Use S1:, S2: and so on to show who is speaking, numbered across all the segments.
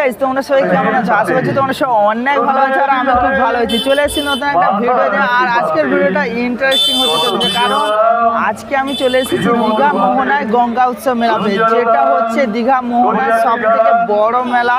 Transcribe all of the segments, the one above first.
S1: Guys, তোমরা সবাই কেমন আছো? আশা করছি তোমরা সবাই অনেক ভালো আছো আর আমি খুব ভালো আছি। চলে এসেছি নতুন একটা ভিডিও নিয়ে। আর আজকের ভিডিওটা ইন্টারেস্টিং হতে চলেছে, কারণ আজকে আমি চলে এসেছি দীঘা মোহনায় গঙ্গা উৎসব মেলাতে, যেটা হচ্ছে দীঘা মোহনার সব থেকে বড় মেলা।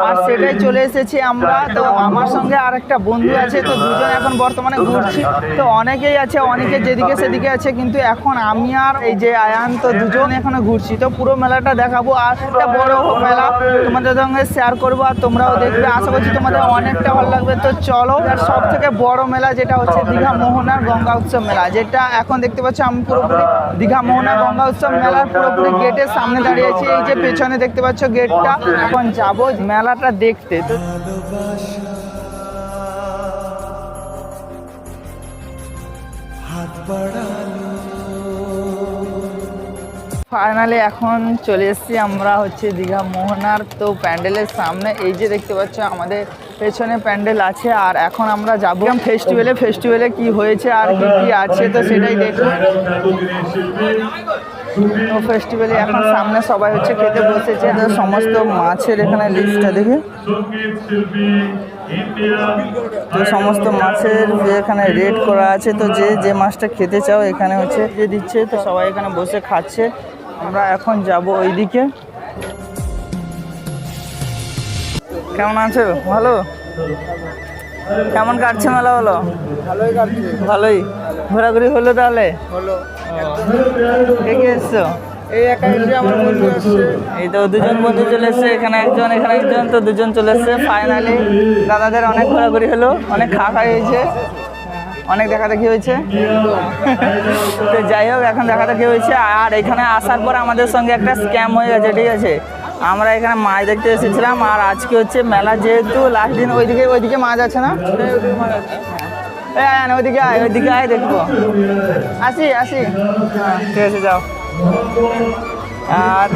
S1: আর সেটাই চলে এসেছি আমরা। তো আমার সঙ্গে আর একটা বন্ধু আছে, তো দুজন এখন বর্তমানে ঘুরছি। তো অনেকেই আছে, অনেকে যেদিকে সেদিকে আছে, কিন্তু এখন আমি আর এই যে আয়ান, তো দুজন এখানে ঘুরছি। তো পুরো মেলাটা দেখাবো আর একটা বড় মেলা তোমাদের সঙ্গে শেয়ার করবো, আর তোমরাও দেখবে। আশা করছি তোমাদের অনেকটা ভালো লাগবে। তো চলো, আর সব থেকে বড় মেলা যেটা হচ্ছে দীঘা মোহনার গঙ্গা উৎসব মেলা, যেটা এখন দেখতে পাচ্ছ আমি পুরোপুরি দীঘা মোহনা গঙ্গা উৎসব মেলার পুরোপুরি গেটের সামনে দাঁড়িয়েছি। এই যে পেছনে দেখতে পাচ্ছ গেটটা, এখন যাবো মেলাটা দেখতে। তো ফাইনালি এখন চলে এসেছি আমরা হচ্ছে দীঘা মোহনার তো প্যান্ডেলের সামনে। এই যে দেখতে পাচ্ছ আমাদের পেছনে প্যান্ডেল আছে, আর এখন আমরা যাবো ফেস্টিভ্যালে কি হয়েছে আর কি কি আছে, তো সেটাই দেখবো। তো ফেস্টিভ্যালে এখন সামনে সবাই হচ্ছে খেতে বসেছে। তো সমস্ত মাছের এখানে লিস্টটা দেখে, তো সমস্ত মাছের এখানে রেট করা আছে। তো যে মাছটা খেতে চাও এখানে হচ্ছে যে দিচ্ছে, তো সবাই এখানে বসে খাচ্ছে। আমরা এখন যাব ওইদিকে। কেমন আছো? ভালো? কেমন কাটছে মেলা? হলো
S2: ভালোই কাটছে।
S1: ভালোই ঘোরাঘুরি হলো তাহলে?
S2: হলো।
S1: কে কে এসছো?
S2: এই একা এসে আমার বন্ধু আসছে।
S1: এই তো দুজন বন্ধু চলে এসছে, এখানে একজন এখানে একজন, তো দুজন চলে এসছে। ফাইনালি দাদাদের অনেক ঘোরাঘুরি হলো, অনেক খাওয়া হয়েছে, অনেক দেখাদেখি হয়েছে। তো যাই হোক, এখন দেখাদেখি হয়েছে। আর এখানে আসার পর আমাদের সঙ্গে একটা স্ক্যাম হয়ে গেছে, ঠিক আছে? আমরা এখানে মাছ দেখতে এসেছিলাম, আর আজকে হচ্ছে মেলা যেহেতু লাস্ট দিন। ওইদিকে মাছ আছে না? ওইদিকে আয় দেখবো। আসি ঠিক আছে, যাও।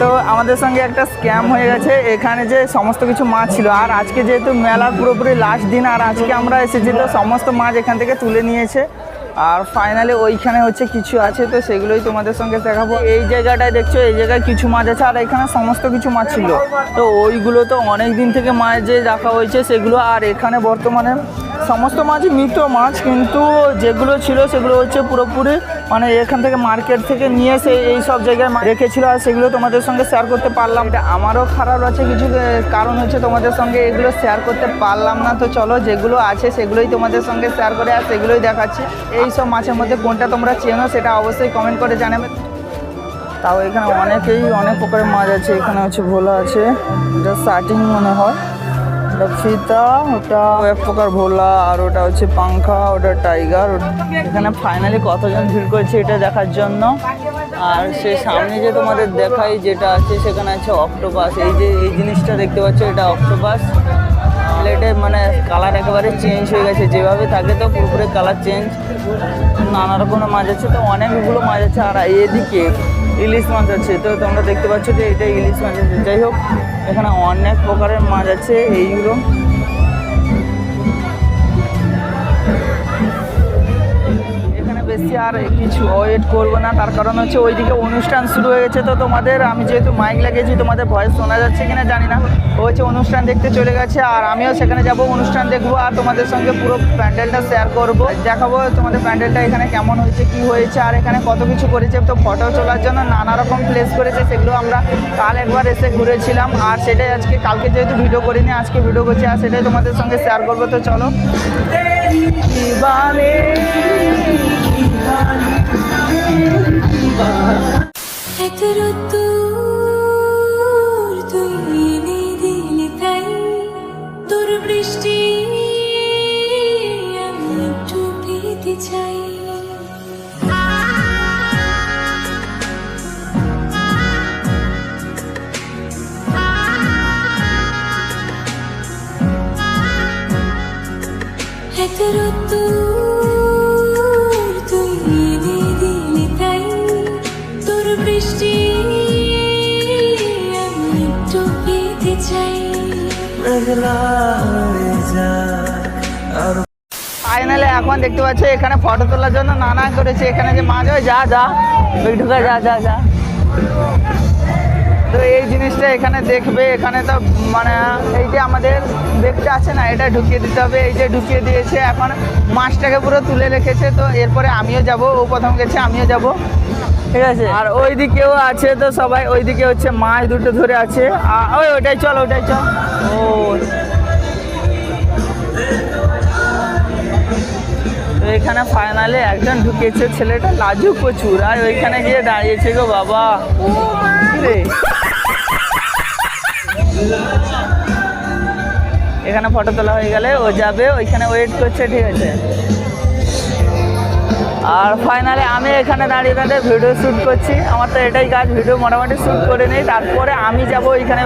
S1: তো আমাদের সঙ্গে একটা স্ক্যাম হয়ে গেছে। এখানে যে সমস্ত কিছু মাছ ছিল, আর আজকে যেহেতু মেলার পুরোপুরি লাস্ট দিন, আর আজকে আমরা এসেছি, তো সমস্ত মাছ এখান থেকে তুলে নিয়েছে। আর ফাইনালি ওইখানে হচ্ছে কিছু আছে, তো সেগুলোই তোমাদের সঙ্গে দেখাবো। এই জায়গাটায় দেখছো, এই জায়গায় কিছু মাছ আছে, আর এখানে সমস্ত কিছু মাছ ছিল। তো ওইগুলো তো অনেক দিন থেকে মাছ যে রাখা হয়েছে সেগুলো, আর এখানে বর্তমানে সমস্ত মাছই মৃত মাছ, কিন্তু যেগুলো ছিল সেগুলো হচ্ছে পুরোপুরি মানে এখান থেকে মার্কেট থেকে নিয়ে এসে এই সব জায়গায় রেখেছিল, আর সেগুলো তোমাদের সঙ্গে শেয়ার করতে পারলাম। এটা আমারও খারাপ আছে কিছু, কারণ হচ্ছে তোমাদের সঙ্গে এগুলো শেয়ার করতে পারলাম না। তো চলো, যেগুলো আছে সেগুলোই তোমাদের সঙ্গে শেয়ার করে, আর সেগুলোই দেখাচ্ছি। এই সব মাছের মধ্যে কোনটা তোমরা চেনো সেটা অবশ্যই কমেন্ট করে জানাবে। তাও এখানে অনেক প্রকারের মাছ আছে। এখানে হচ্ছে ভোলা আছে, এটা স্টার্টিং মনে হয়, ওটা ফিতা, ওটা এক প্রকার ভোলা, আর ওটা হচ্ছে পাংখা, ওটা টাইগার। এখানে ফাইনালি কতজন ভিড় করেছে এটা দেখার জন্য। আর সেই সামনে যে তোমাদের দেখাই যেটা আছে, সেখানে আছে অক্টোপাস। এই যে এই জিনিসটা দেখতে পাচ্ছ, এটা অক্টোপাস। প্লেটে মানে কালার একেবারে চেঞ্জ হয়ে গেছে, যেভাবে থাকে তো পুরোপুরি কালার চেঞ্জ। নানা রকমের মাছ আছে, তো অনেকগুলো মাছ আছে। আর এদিকে ইলিশ মাছ আছে, তো তোমরা দেখতে পাচ্ছ যে এটা ইলিশ মাছ আছে। যাই হোক, এখানে অনেক প্রকারের মাছ আছে। এইগুলো এখানে বেশি আর কিছু ওয়েট করবো না, তার কারণ হচ্ছে ওইদিকে অনুষ্ঠান শুরু হয়ে গেছে। তো তোমাদের আমি যেহেতু মাইক লাগিয়েছি, তোমাদের ভয়েস শোনা যাচ্ছে কিনা জানি না। ও হচ্ছে অনুষ্ঠান দেখতে চলে গেছে, আর আমিও সেখানে যাব, অনুষ্ঠান দেখবো, আর তোমাদের সঙ্গে পুরো প্যান্ডেলটা শেয়ার করবো, দেখাবো তোমাদের প্যান্ডেলটা এখানে কেমন হয়েছে, কি হয়েছে, আর এখানে কত কিছু করেছে। তো ফটো তোলার জন্য নানা রকম প্লেস করেছে, সেগুলো আমরা কাল একবার এসে ঘুরেছিলাম, আর সেটাই কালকে যেহেতু ভিডিও করিনি, আজকে ভিডিও করছি, আর সেটাই তোমাদের সঙ্গে শেয়ার করবো। তো চলো।
S3: বৃষ্টি আমি একটু পেতে চাই। তোর বৃষ্টি আমি একটু পেতে চাই।
S1: ফাইনালি এখন দেখতে পাচ্ছ এখানে ফটো তোলার জন্য নানা করেছে। এখানে যে মাছ হয়, যা ঢুকা, যা। তো তো এই জিনিসটা এখানে দেখবে, এখানে তো মানে এই যে আমাদের দেখতে আছে না, এটা ঢুকিয়ে দিতে হবে, এই যে ঢুকিয়ে দিয়েছে, এখন মাছটাকে পুরো তুলে রেখেছে। তো এরপরে আমিও যাব, ও প্রথম গেছে আমিও যাব, ঠিক আছে। আর ওই দিকেও আছে, তো সবাই ওই দিকে হচ্ছে মাছ দুটো ধরে আছে। ওই ওটাই চল, ওটাই চল। ও তো এখানে ফাইনালি একজন ঢুকেছে, ছেলেটা লাজুক প্রচুর, আর ওইখানে গিয়ে দাঁড়িয়েছে গো বাবা। কি রে, এখানে ফটো তোলা হয়ে গেলে ও যাবে, ওইখানে ওয়েট করছে, ঠিক আছে। আর ফাইনালি আমি এখানে দাঁড়িয়ে দাঁড়িয়ে ভিডিও শ্যুট করছি, আমার তো এটাই কাজ, ভিডিও মোটামুটি শ্যুট করে নিই, তারপরে আমি যাব ওইখানে।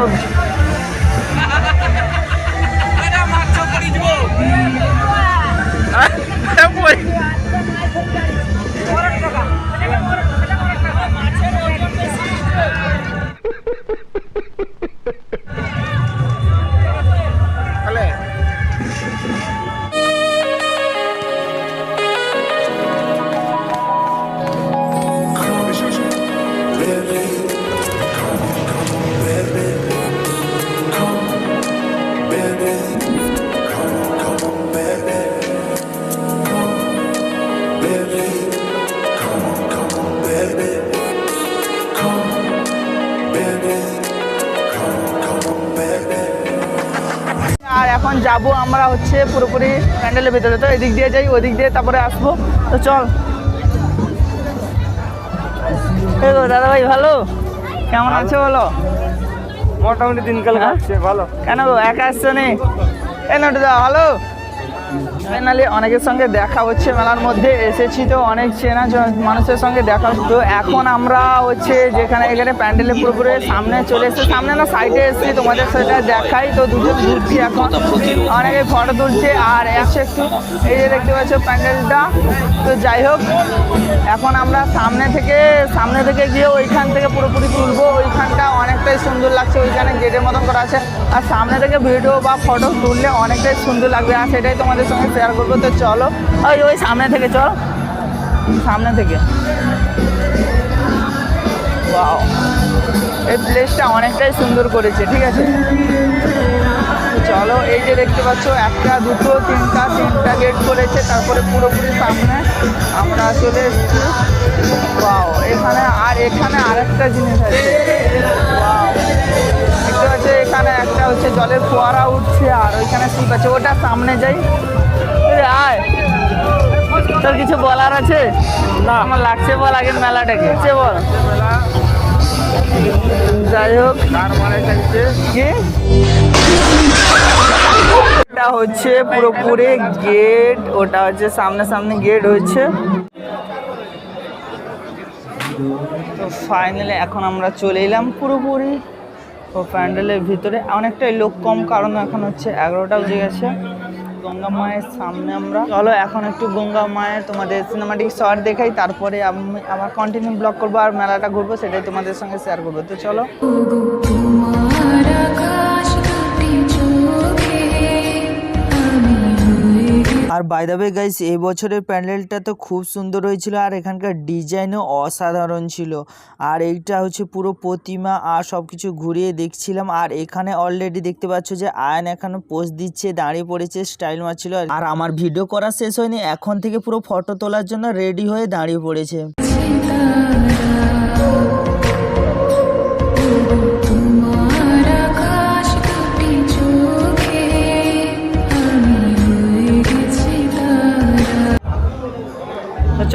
S1: আর এখন যাব আমরা হচ্ছে পুরোপুরি প্যান্ডেলের ভিতরে, তো এদিক দিয়ে যাই, ওদিক দিয়ে তারপরে আসবো, তো চল। দাদা ভাই ভালো, কেমন আছে বলো?
S2: মোটামুটি দিনকাল কাটছে ভালো।
S1: কেন গো একা আসছো নি? দা ভালো। ফাইনালি অনেকের সঙ্গে দেখা হচ্ছে, মেলার মধ্যে এসেছি তো অনেক চেনা মানুষের সঙ্গে দেখা হচ্ছে। তো এখন আমরা হচ্ছে যেখানে এখানে প্যান্ডেলের পুরোপুরি সামনে চলে এসেছি, সামনে না সাইডে এসেছি, তোমাদের সেটা দেখাই। তো দুজন ঘুরছি এখন, অনেকে ফটো তুলছে আর একটু এই যে দেখতে পাচ্ছ প্যান্ডেলটা। তো যাই হোক, এখন আমরা সামনে থেকে গিয়ে ওইখান থেকে পুরোপুরি তুলবো। ওইখানটা অনেকটাই সুন্দর লাগছে, ওইখানে গেটের মতন করা আছে, আর সামনে থেকে ভিডিও বা ফটো তুললে অনেকটাই সুন্দর লাগবে, আর সেটাই তোমাদের সঙ্গে শেয়ার করবো। তো চলো ওই সামনে থেকে চল, সামনে থেকে। ওয়াও, এই প্লেসটা অনেকটাই সুন্দর করেছে, ঠিক আছে। চলো, এই যে দেখতে পাচ্ছ একটা দুটো তিনটা গেট করেছে, তারপরে পুরোপুরি সামনে আমরা চলে এসেছি। ওয়াও, এখানে আরেকটা জিনিস আছে। ওয়াও, দেখতে পাচ্ছ এখানে একটা হচ্ছে জলের ফোয়ারা উঠছে, আর ওইখানে শিপ আছে, ওটা সামনে যাই। আয়, তোর কিছু বলার আছে? না, আমার লাগছে বল আগে মেলাটাকে, বল। যাই হোক, কি এটা হচ্ছে পুরোপুরি গেট, ওটা হচ্ছে সামনে গেট হচ্ছে। তো ফাইনালি এখন আমরা চলে এলাম পুরোপুরি ও প্যান্ডেলের ভিতরে। অনেকটাই লোক কম, কারণ এখন হচ্ছে 11টা বেজে গেছে। গঙ্গা মায়ের সামনে আমরা, চলো এখন একটু গঙ্গা মায়ের তোমাদের সিনেমাটিক শট দেখাই, তারপরে আমি আবার কন্টিনিউ ব্লগ করবো আর মেলাটা ঘুরবো, সেটাই তোমাদের সঙ্গে শেয়ার করবো। তো চলো। আর বাই দ্য ওয়ে গাইস, এই বছরের প্যান্ডেলটা তো খুব সুন্দর হয়েছিল, আর এখানকার ডিজাইনও অসাধারণ ছিল। আর এইটা হচ্ছে পুরো প্রতিমা আর সব কিছু ঘুরিয়ে দেখছিলাম। আর এখানে অলরেডি দেখতে পাচ্ছ যে আয়ন এখানে পোজ দিচ্ছে, দাঁড়িয়ে পড়েছে, স্টাইল মারছিল। আর আমার ভিডিও করা শেষ হয়নি, এখন থেকে পুরো ফটো তোলার জন্য রেডি হয়ে দাঁড়িয়ে পড়েছে।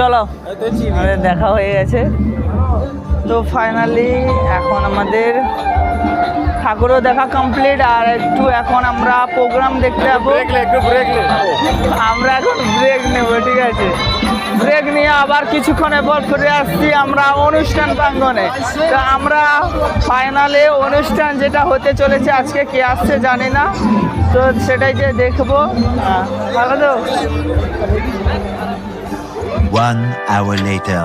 S1: চলো, আমাদের দেখা হয়ে গেছে। তো ফাইনালি এখন আমাদের ঠাকুরও দেখা কমপ্লিট, আর একটু এখন আমরা প্রোগ্রাম দেখতে যাবো। আমরা এখন ব্রেক নেব, ঠিক আছে। ব্রেক নিয়ে আবার কিছুক্ষণের পর ফিরে আসছি আমরা অনুষ্ঠান প্রাঙ্গণে। তো আমরা ফাইনালি অনুষ্ঠান যেটা হতে চলেছে আজকে, কে আসছে জানি না, তো সেটাই যে দেখবো। ভালো তো।
S4: 1 hour later.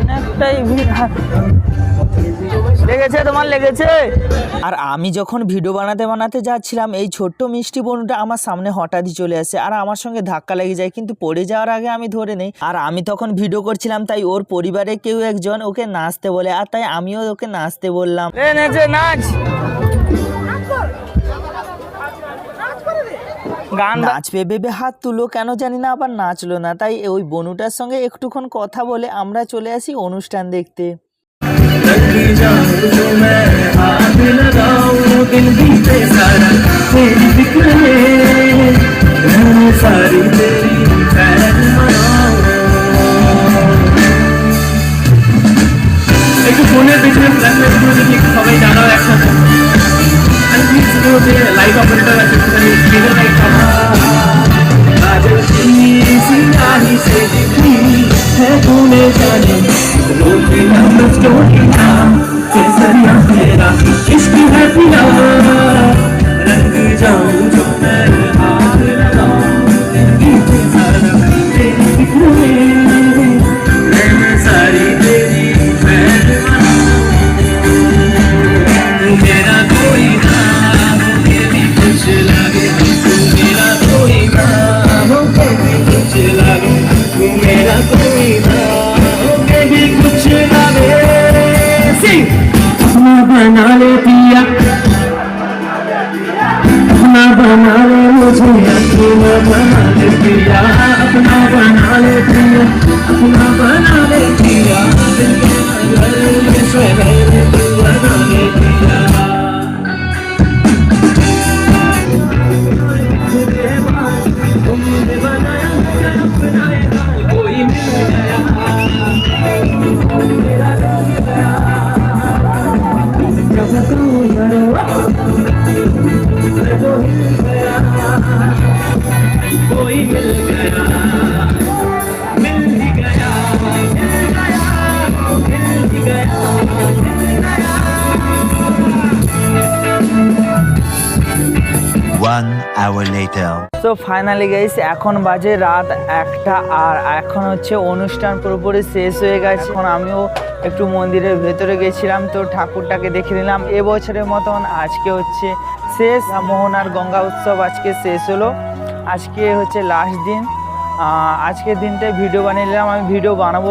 S1: অনেকটাই ভিড়। লেগেছে, তোমার লেগেছে? আর আমি যখন ভিডিও বানাতে বানাতে যাচ্ছিলাম, এই ছোট্ট মিষ্টি বোনটা আমার সামনে হঠাৎই চলে আসে আর আমার সঙ্গে ধাক্কা লেগে যায়, কিন্তু পড়ে যাওয়ার আগে আমি ধরে নেই। আর আমি তখন ভিডিও করছিলাম, তাই ওর পরিবারে কেউ একজন ওকে নাচতে বলে, আর তাই আমিও ওকে নাচতে বললাম। নাচ গান নাচবে ভেবে হাত তুলো, কেন জানি না আবার নাচলো না। তাই ওই বনুটার সঙ্গে একটুক্ষণ কথা বলে আমরা চলে আসি অনুষ্ঠান দেখতে।
S2: একটু ফোনের পেছনে সবাই দাঁড়াও একসাথে। লাইট অপারেটর আছে, बना ले पिया, अपना बना ले मुझे, अपना बना ले पिया, अपना बना ले पिया, अपना बना ले पिया, दिल के घर में शहर तू बना ले पिया। तुमने बनाया अपना कोई मिल गया, कोई मिल गया, मिल ही गया, मिल ही गया।
S4: One hour later.
S1: তো ফাইনালি গাইস এখন বাজে রাত 1টা আর এখন হচ্ছে অনুষ্ঠান পুরোপুরি শেষ হয়ে গেছে। এখন আমিও একটু মন্দিরের ভেতরে গেছিলাম, তো ঠাকুরটাকে দেখে নিলাম। এবছরের মতন আজকে হচ্ছে শেষ মোহনার গঙ্গা উৎসব আজকে শেষ হলো। আজকে হচ্ছে লাস্ট দিন। আজকের দিনটায় ভিডিও বানিয়ে নিলাম। আমি ভিডিও বানাবো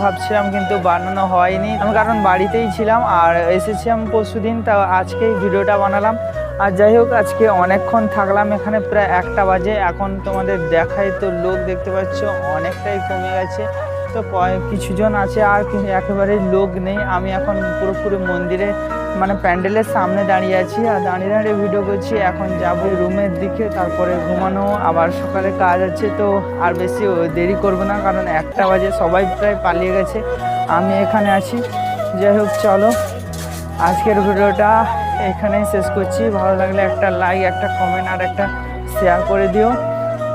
S1: ভাবছিলাম, কিন্তু বানানো হয়নি, আমি কারণ বাড়িতেই ছিলাম আর এসেছিলাম পরশুদিন, তা আজকেই ভিডিওটা বানালাম। আর যাই হোক, আজকে অনেকক্ষণ থাকলাম এখানে, প্রায় 1টা বাজে। এখন তোমাদের দেখাই, তো লোক দেখতে পাচ্ছ অনেকটাই কমে গেছে। তো কিছুজন আছে, আর একেবারেই লোক নেই। আমি এখন পুরোপুরি মন্দিরে মানে প্যান্ডেলের সামনে দাঁড়িয়ে আছি আর দাঁড়িয়ে ভিডিও করছি। এখন যাবো রুমের দিকে, তারপরে ঘুমানো, আবার সকালে কাজ আছে। তো আর বেশি দেরি করবো না, কারণ 1টা বাজে, সবাই প্রায় পালিয়ে গেছে, আমি এখানে আছি। যাই হোক, চলো আজকের ভিডিওটা এখানেই শেষ করছি। ভালো লাগলে একটা লাইক, একটা কমেন্ট আর একটা শেয়ার করে দিও।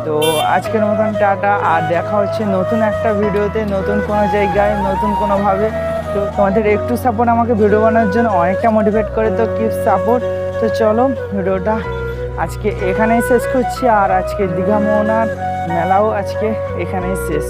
S1: তো আজকের মতন টাটা, আর দেখা হচ্ছে নতুন একটা ভিডিওতে, নতুন কোনো জায়গায়, নতুন কোনোভাবে। তো তোমাদের একটু সাপোর্ট আমাকে ভিডিও বানানোর জন্য অনেকটা মোটিভেট করে, তো কিপ সাপোর্ট। তো চলো ভিডিওটা আজকে এখানেই শেষ করছি, আর আজকে দীঘা মোহনার মেলাও আজকে এখানেই শেষ।